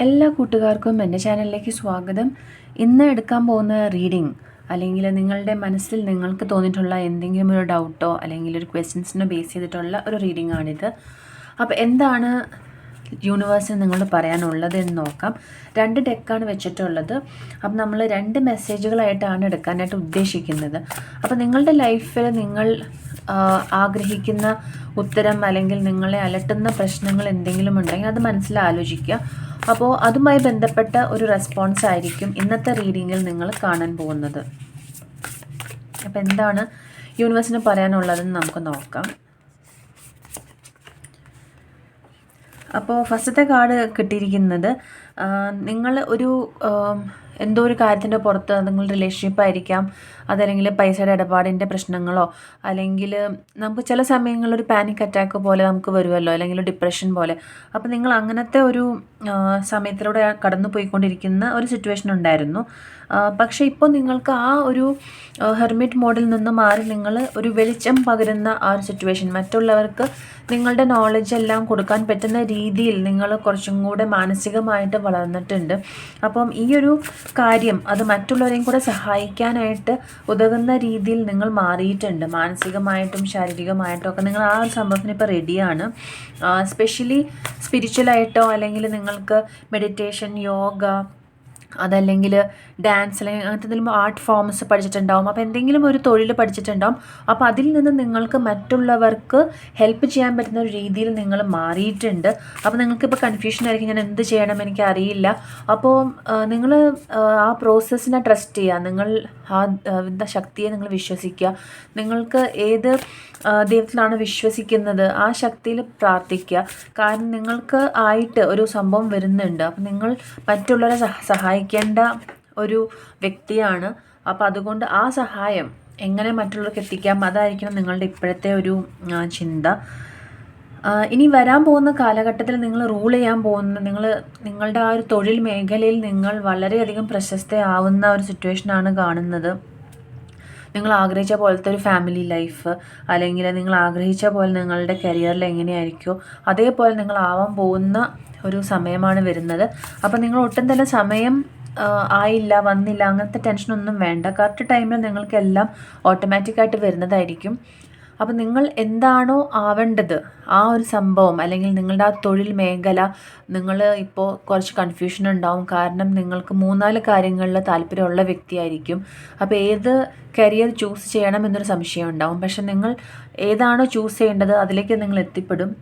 എല്ലാ കൂട്ടുകാർക്കും എൻ്റെ ചാനലിലേക്ക് സ്വാഗതം. ഇന്ന് എടുക്കാൻ പോകുന്ന റീഡിംഗ് അല്ലെങ്കിൽ നിങ്ങളുടെ മനസ്സിൽ നിങ്ങൾക്ക് തോന്നിയിട്ടുള്ള എന്തെങ്കിലും ഒരു ഡൗട്ടോ അല്ലെങ്കിൽ ഒരു ക്വസ്റ്റ്യൻസിനെ ബേസ് ചെയ്തിട്ടുള്ള ഒരു റീഡിംഗ് ആണിത്. അപ്പോൾ എന്താണ് യൂണിവേഴ്സിന് നിങ്ങളോട് പറയാനുള്ളത് എന്ന് നോക്കാം. 2 ഡെക്കാണ് വെച്ചിട്ടുള്ളത്. അപ്പം നമ്മൾ 2 മെസ്സേജുകളായിട്ടാണ് എടുക്കാനായിട്ട് ഉദ്ദേശിക്കുന്നത്. അപ്പോൾ നിങ്ങളുടെ ലൈഫിൽ നിങ്ങൾ ആഗ്രഹിക്കുന്ന ഉത്തരം അല്ലെങ്കിൽ നിങ്ങളെ അലട്ടുന്ന പ്രശ്നങ്ങൾ എന്തെങ്കിലും ഉണ്ടെങ്കിൽ അത് മനസ്സിലാലോചിക്കുക. അപ്പോൾ അതുമായി ബന്ധപ്പെട്ട ഒരു റെസ്പോൺസ് ആയിരിക്കും ഇന്നത്തെ റീഡിങ്ങിൽ നിങ്ങൾ കാണാൻ പോകുന്നത്. അപ്പോൾ എന്താണ് യൂണിവേഴ്സിന് പറയാനുള്ളതെന്ന് നമുക്ക് നോക്കാം. അപ്പോൾ ഫസ്റ്റത്തെ കാർഡ് കിട്ടിയിരിക്കുന്നത് നിങ്ങൾ ഒരു എന്തോ ഒരു കാര്യത്തിൻ്റെ പുറത്ത് നിങ്ങളുടെ റിലേഷൻഷിപ്പ് ആയിരിക്കാം, അതല്ലെങ്കിൽ പൈസയുടെ ഇടപാടിൻ്റെ പ്രശ്നങ്ങളോ, അല്ലെങ്കിൽ നമുക്ക് ചില സമയങ്ങളിൽ ഒരു പാനിക് അറ്റാക്ക് പോലെ നമുക്ക് വരുമല്ലോ, അല്ലെങ്കിൽ ഡിപ്രഷൻ പോലെ. അപ്പോൾ നിങ്ങൾ അങ്ങനത്തെ ഒരു സമയത്തിലൂടെ കടന്നു പോയിക്കൊണ്ടിരിക്കുന്ന ഒരു സിറ്റുവേഷൻ ഉണ്ടായിരുന്നു. പക്ഷേ ഇപ്പോൾ നിങ്ങൾക്ക് ആ ഒരു ഹെർമിറ്റ് മോഡിൽ നിന്ന് മാറി നിങ്ങൾ ഒരു വെളിച്ചം പകരുന്ന ആ ഒരു സിറ്റുവേഷൻ, മറ്റുള്ളവർക്ക് നിങ്ങളുടെ നോളജ് എല്ലാം കൊടുക്കാൻ പറ്റുന്ന രീതിയിൽ നിങ്ങൾ കുറച്ചും കൂടെ മാനസികമായിട്ട് വളർന്നിട്ടുണ്ട്. അപ്പം ഈ ഒരു കാര്യം അത് മറ്റുള്ളവരെയും കൂടെ സഹായിക്കാനായിട്ട് ഉതകുന്ന രീതിയിൽ നിങ്ങൾ മാറിയിട്ടുണ്ട്. മാനസികമായിട്ടും ശാരീരികമായിട്ടും ഒക്കെ നിങ്ങൾ ആ ഒരു സംഭവത്തിന് ഇപ്പോൾ റെഡിയാണ്. സ്പെഷ്യലി സ്പിരിച്വലായിട്ടോ അല്ലെങ്കിൽ നിങ്ങൾക്ക് മെഡിറ്റേഷൻ, യോഗ, അതല്ലെങ്കിൽ ഡാൻസ് അല്ലെങ്കിൽ അങ്ങനത്തെ എന്തെങ്കിലും ആർട്ട് ഫോംസ് പഠിച്ചിട്ടുണ്ടാവും. അപ്പോൾ എന്തെങ്കിലും ഒരു തൊഴിൽ പഠിച്ചിട്ടുണ്ടാവും. അപ്പോൾ അതിൽ നിന്ന് നിങ്ങൾക്ക് മറ്റുള്ളവർക്ക് ഹെൽപ്പ് ചെയ്യാൻ പറ്റുന്ന ഒരു രീതിയിൽ നിങ്ങൾ മാറിയിട്ടുണ്ട്. അപ്പോൾ നിങ്ങൾക്കിപ്പോൾ കൺഫ്യൂഷൻ ആയിരിക്കും, ഞാൻ എന്ത് ചെയ്യണം, എനിക്കറിയില്ല. അപ്പോൾ നിങ്ങൾ ആ പ്രോസസ്സിനെ ട്രസ്റ്റ് ചെയ്യുക. നിങ്ങൾ ആ ശക്തിയെ നിങ്ങൾ വിശ്വസിക്കുക. നിങ്ങൾക്ക് ഏത് ദൈവത്തിലാണ് വിശ്വസിക്കുന്നത് ആ ശക്തിയിൽ പ്രാർത്ഥിക്കുക. കാരണം നിങ്ങൾക്ക് ആയിട്ട് ഒരു സംഭവം വരുന്നുണ്ട്. അപ്പം നിങ്ങൾ മറ്റുള്ളവരെ സഹായിക്കേണ്ട ഒരു വ്യക്തിയാണ്. അപ്പോൾ അതുകൊണ്ട് ആ സഹായം എങ്ങനെ മറ്റുള്ളവർക്ക് എത്തിക്കാം, അതായിരിക്കണം നിങ്ങളുടെ ഇപ്പോഴത്തെ ഒരു ചിന്ത. ഇനി വരാൻ പോകുന്ന കാലഘട്ടത്തിൽ നിങ്ങൾ റൂൾ ചെയ്യാൻ പോകുന്ന നിങ്ങളുടെ ആ ഒരു തൊഴിൽ മേഖലയിൽ നിങ്ങൾ വളരെയധികം പ്രശസ്തയാവുന്ന ഒരു സിറ്റുവേഷനാണ് കാണുന്നത്. നിങ്ങൾ ആഗ്രഹിച്ച പോലത്തെ ഒരു ഫാമിലി ലൈഫ്, അല്ലെങ്കിൽ നിങ്ങൾ ആഗ്രഹിച്ച പോലെ നിങ്ങളുടെ കരിയറിൽ എങ്ങനെയായിരിക്കുമോ അതേപോലെ നിങ്ങൾ ആവാൻ പോകുന്ന ഒരു സമയമാണ് വരുന്നത്. അപ്പോൾ നിങ്ങൾ ഒട്ടും തന്നെ സമയം ആയില്ല, വന്നില്ല, അങ്ങനത്തെ ടെൻഷനൊന്നും വേണ്ട. കറക്റ്റ് ടൈമിൽ നിങ്ങൾക്കെല്ലാം ഓട്ടോമാറ്റിക്കായിട്ട് വരുന്നതായിരിക്കും. അപ്പോൾ നിങ്ങൾ എന്താണോ ആവേണ്ടത് ആ ഒരു സംഭവം, അല്ലെങ്കിൽ നിങ്ങളുടെ ആ തൊഴിൽ മേഖല, നിങ്ങൾ ഇപ്പോൾ കുറച്ച് കൺഫ്യൂഷൻ ഉണ്ടാവും. കാരണം നിങ്ങൾക്ക് 3-4 കാര്യങ്ങളിൽ താല്പര്യമുള്ള വ്യക്തിയായിരിക്കും. അപ്പോൾ ഏത് കരിയർ ചൂസ് ചെയ്യണം എന്നൊരു സംശയം ഉണ്ടാവും. പക്ഷെ നിങ്ങൾ ഏതാണോ ചൂസ് ചെയ്യേണ്ടത് അതിലേക്ക് നിങ്ങൾ എത്തിപ്പെടും.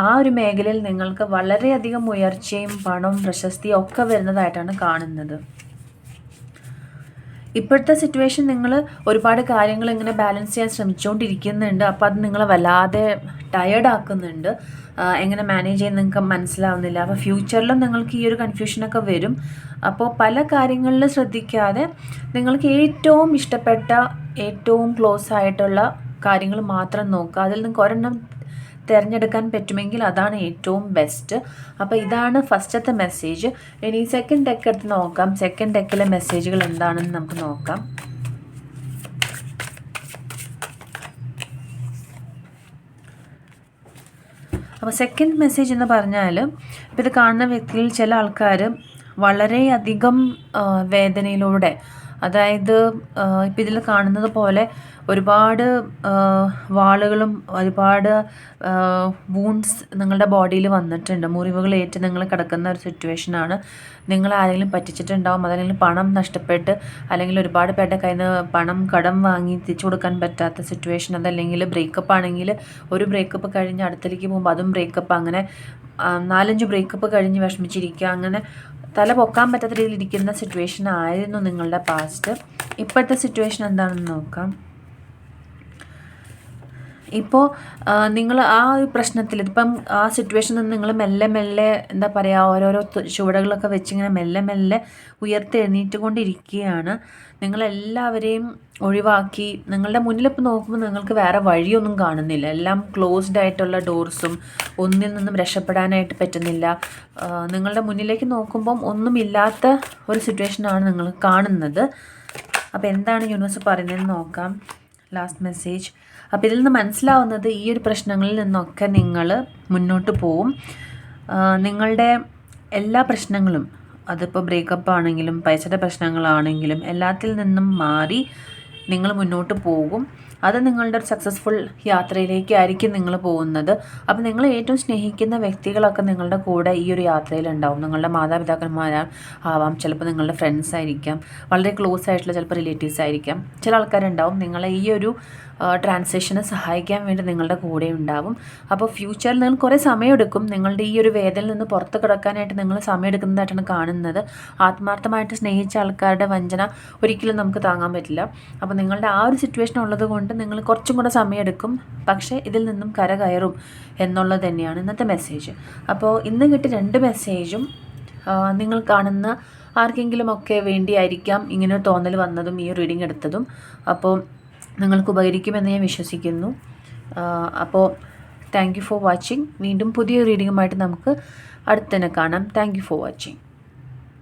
ആ ഒരു മേഖലയിൽ നിങ്ങൾക്ക് വളരെയധികം ഉയർച്ചയും പണവും പ്രശസ്തിയും ഒക്കെ വരുന്നതായിട്ടാണ് കാണുന്നത്. ഇപ്പോഴത്തെ സിറ്റുവേഷൻ നിങ്ങൾ ഒരുപാട് കാര്യങ്ങൾ ഇങ്ങനെ ബാലൻസ് ചെയ്യാൻ ശ്രമിച്ചുകൊണ്ടിരിക്കുന്നുണ്ട്. അപ്പോൾ അത് നിങ്ങളെ വല്ലാതെ ടയേർഡ് ആക്കുന്നുണ്ട്. എങ്ങനെ മാനേജ് ചെയ്യാൻ നിങ്ങൾക്ക് മനസ്സിലാവുന്നില്ല. അപ്പോൾ ഫ്യൂച്ചറിലും നിങ്ങൾക്ക് ഈ ഒരു കൺഫ്യൂഷനൊക്കെ വരും. അപ്പോൾ പല കാര്യങ്ങളിലും ശ്രദ്ധിക്കാതെ നിങ്ങൾക്ക് ഏറ്റവും ഇഷ്ടപ്പെട്ട ഏറ്റവും ക്ലോസ് ആയിട്ടുള്ള കാര്യങ്ങൾ മാത്രം നോക്കുക. അതിൽ നിങ്ങൾക്ക് ഒരെണ്ണം തിരഞ്ഞെടുക്കാൻ പറ്റുമെങ്കിൽ അതാണ് ഏറ്റവും ബെസ്റ്റ്. അപ്പോൾ ഇതാണ് ഫസ്റ്റത്തെ മെസ്സേജ്. ഇനി സെക്കൻഡ് ഡെക്ക് എടുത്ത് നോക്കാം. സെക്കൻഡ് ഡെക്കിലെ മെസ്സേജുകൾ എന്താണെന്ന് നമുക്ക് നോക്കാം. അപ്പോൾ സെക്കൻഡ് മെസ്സേജ് എന്ന് പറഞ്ഞാൽ, ഇപ്പോൾ ഇത് കാണുന്ന വ്യക്തിയിൽ ചില ആൾക്കാർ വളരെയധികം വേദനയിലൂടെ, അതായത് ഇപ്പം ഇതിൽ കാണുന്നത് പോലെ ഒരുപാട് വാളുകളും ഒരുപാട് വൂൺസ് നിങ്ങളുടെ ബോഡിയിൽ വന്നിട്ടുണ്ട്. മുറിവുകളേറ്റ് നിങ്ങൾ കിടക്കുന്ന ഒരു സിറ്റുവേഷനാണ്. നിങ്ങൾ ആരെങ്കിലും പറ്റിച്ചിട്ടുണ്ടാവും, അതല്ലെങ്കിൽ പണം നഷ്ടപ്പെട്ട്, അല്ലെങ്കിൽ ഒരുപാട് പേരുടെ കയ്യിൽ നിന്ന് പണം കടം വാങ്ങി തിരിച്ചു കൊടുക്കാൻ പറ്റാത്ത സിറ്റുവേഷൻ, അതല്ലെങ്കിൽ ബ്രേക്കപ്പ് ആണെങ്കിൽ ഒരു ബ്രേക്കപ്പ് കഴിഞ്ഞ് അടുത്തേക്ക് പോകുമ്പോൾ അതും ബ്രേക്കപ്പ്, അങ്ങനെ 4-5 ബ്രേക്കപ്പ് കഴിഞ്ഞ് വിഷമിച്ചിരിക്കുക, അങ്ങനെ തല പൊക്കാൻ പറ്റാത്ത രീതിയിൽ ഇരിക്കുന്ന സിറ്റുവേഷൻ ആയിരുന്നു നിങ്ങളുടെ പാസ്റ്റ്. ഇപ്പോഴത്തെ സിറ്റുവേഷൻ എന്താണെന്ന് നോക്കാം. ഇപ്പോൾ നിങ്ങൾ ആ ഒരു പ്രശ്നത്തിൽ ഇപ്പം ആ സിറ്റുവേഷനിൽ നിന്ന് നിങ്ങൾ മെല്ലെ മെല്ലെ എന്താ പറയുക, ഓരോരോ ചുവടുകളൊക്കെ വെച്ചിങ്ങനെ മെല്ലെ മെല്ലെ ഉയർത്തെഴുന്നേറ്റ് കൊണ്ടിരിക്കുകയാണ്. നിങ്ങളെല്ലാവരെയും ഒഴിവാക്കി നിങ്ങളുടെ മുന്നിലിപ്പോൾ നോക്കുമ്പോൾ നിങ്ങൾക്ക് വേറെ വഴിയൊന്നും കാണുന്നില്ല. എല്ലാം ക്ലോസ്ഡ് ആയിട്ടുള്ള ഡോർസും, ഒന്നിൽ നിന്നും രക്ഷപ്പെടാനായിട്ട് പറ്റുന്നില്ല. നിങ്ങളുടെ മുന്നിലേക്ക് നോക്കുമ്പം ഒന്നുമില്ലാത്ത ഒരു സിറ്റുവേഷനാണ് നിങ്ങൾ കാണുന്നത്. അപ്പോൾ എന്താണ് യൂണിവേഴ്സ് പറയുന്നതെന്ന് നോക്കാം. Last message. അപ്പോൾ ഇതിൽ നിന്ന് മനസ്സിലാവുന്നത് ഈ ഒരു പ്രശ്നങ്ങളിൽ നിന്നൊക്കെ നിങ്ങൾ മുന്നോട്ട് പോവും. നിങ്ങളുടെ എല്ലാ പ്രശ്നങ്ങളും, അതിപ്പോൾ ബ്രേക്കപ്പ് ആണെങ്കിലും പൈസയുടെ പ്രശ്നങ്ങളാണെങ്കിലും എല്ലാത്തിൽ നിന്നും മാറി നിങ്ങൾ മുന്നോട്ട് പോകും. അത് നിങ്ങളുടെ ഒരു സക്സസ്ഫുൾ യാത്രയിലേക്കായിരിക്കും നിങ്ങൾ പോകുന്നത്. അപ്പോൾ നിങ്ങൾ ഏറ്റവും സ്നേഹിക്കുന്ന വ്യക്തികളൊക്കെ നിങ്ങളുടെ കൂടെ ഈ ഒരു യാത്രയിലുണ്ടാവും. നിങ്ങളുടെ മാതാപിതാക്കന്മാരാവാം, ചിലപ്പോൾ നിങ്ങളുടെ ഫ്രണ്ട്സ് ആയിരിക്കാം, വളരെ ക്ലോസ് ആയിട്ടുള്ള ചിലപ്പോൾ റിലേറ്റീവ്സ് ആയിരിക്കാം. ചില ആൾക്കാരുണ്ടാവും നിങ്ങളെ ഈ ഒരു ട്രാൻസിഷനെ സഹായിക്കാൻ വേണ്ടി നിങ്ങളുടെ കൂടെ ഉണ്ടാവും. അപ്പോൾ ഫ്യൂച്ചറിൽ നിങ്ങൾ കുറേ സമയമെടുക്കും. നിങ്ങളുടെ ഈ ഒരു വേദനയിൽ നിന്ന് പുറത്ത് കിടക്കാനായിട്ട് നിങ്ങൾ സമയമെടുക്കുന്നതായിട്ടാണ് കാണുന്നത്. ആത്മാർത്ഥമായിട്ട് സ്നേഹിച്ച ആൾക്കാരുടെ വഞ്ചന ഒരിക്കലും നമുക്ക് താങ്ങാൻ പറ്റില്ല. അപ്പോൾ നിങ്ങളുടെ ആ ഒരു സിറ്റുവേഷൻ ഉള്ളത് കൊണ്ട് നിങ്ങൾ കുറച്ചും കൂടെ സമയമെടുക്കും, പക്ഷേ ഇതിൽ നിന്നും കരകയറും എന്നുള്ളത് തന്നെയാണ് ഇന്നത്തെ മെസ്സേജ്. അപ്പോൾ ഇന്ന് കിട്ടിയ 2 മെസ്സേജും നിങ്ങൾ കാണുന്ന ആർക്കെങ്കിലുമൊക്കെ വേണ്ടിയായിരിക്കാം ഇങ്ങനെ ഒരു തോന്നൽ വന്നതും ഈ റീഡിംഗ് എടുത്തതും. അപ്പോൾ നിങ്ങൾക്ക് ഉപകരിക്കുമെന്ന് ഞാൻ വിശ്വസിക്കുന്നു. അപ്പോൾ താങ്ക് യു ഫോർ വാച്ചിങ്. വീണ്ടും പുതിയ റീഡിങ്ങുമായിട്ട് നമുക്ക് അടുത്തന്നെ കാണാം. Thank you for watching.